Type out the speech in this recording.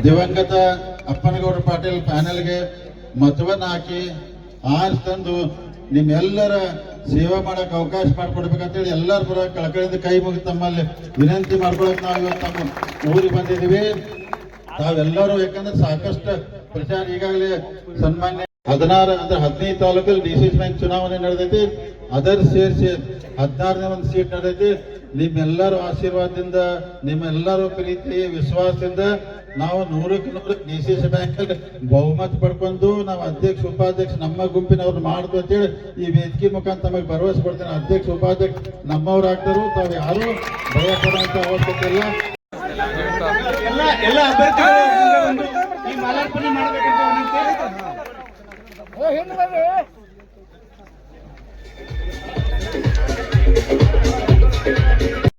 ದಿವಂಗತ ಅಪ್ಪನಗೌಡ ಪಾಟೀಲ್ ಪ್ಯಾನೆಲ್ಗೆ ಮತವನ್ನ ಹಾಕಿ ಆರ್ಸ್ ತಂದು ನಿಮ್ಮೆಲ್ಲರ ಸೇವಾ ಮಾಡಕ್ ಅವಕಾಶ ಮಾಡಿಕೊಡ್ಬೇಕಂತೇಳಿ ಎಲ್ಲರ ಪರ ಕಳಕಳಿಯಿಂದ ಕೈ ಮುಗಿ ತಮ್ಮಲ್ಲಿ ವಿನಂತಿ ಮಾಡ್ಕೊಳಕ್ ನಾವು ಇವತ್ತು ನಮ್ಮ ಊರಿಗೆ ಬಂದಿದ್ದೀವಿ. ತಾವೆಲ್ಲರೂ ಯಾಕಂದ್ರೆ ಸಾಕಷ್ಟು ಪ್ರಚಾರ ಈಗಾಗಲೇ ಸನ್ಮಾನ್ಯ 15 ತಾಲೂಕಲ್ಲಿ ಡಿಸಿಸಿ ಬ್ಯಾಂಕ್ ಚುನಾವಣೆ ನಡೆದೈತಿ. ಅದರ ಸೇರಿಸಿ 16ನೇ ಒಂದು ಸೀಟ್ ನಡೆದೈತಿ. ನಿಮ್ಮೆಲ್ಲರ ಆಶೀರ್ವಾದದಿಂದ ನಿಮ್ಮೆಲ್ಲರ ಪ್ರೀತಿ ವಿಶ್ವಾಸದಿಂದ ನಾವು 100ಕ್ಕೆ 100 ಡಿಸಿಸಿ ಬ್ಯಾಂಕ್ ಅಲ್ಲಿ ಬಹುಮತ ಪಡ್ಕೊಂಡು ನಾವು ಅಧ್ಯಕ್ಷ ಉಪಾಧ್ಯಕ್ಷ ನಮ್ಮ ಗುಂಪಿನವ್ರು ಮಾಡ್ತು ಅಂತೇಳಿ ಈ ವೇದಿಕೆ ಮುಖಾಂತರ ತಮಗೆ ಭರವಸೆ ಕೊಡ್ತೇನೆ. ಅಧ್ಯಕ್ಷ ಉಪಾಧ್ಯಕ್ಷ ನಮ್ಮವ್ರು ಆಗ್ತಾರು. ತಾವು ಯಾರು ಭಯ ಪಡುವಂತ ಅವಶ್ಯಕತೆ ಇಲ್ಲ. ಎಲ್ಲ ಅಭ್ಯರ್ಥಿಗಳು ಮಾಲಾರ್ಪಣೆ ಮಾಡಬೇಕಂತ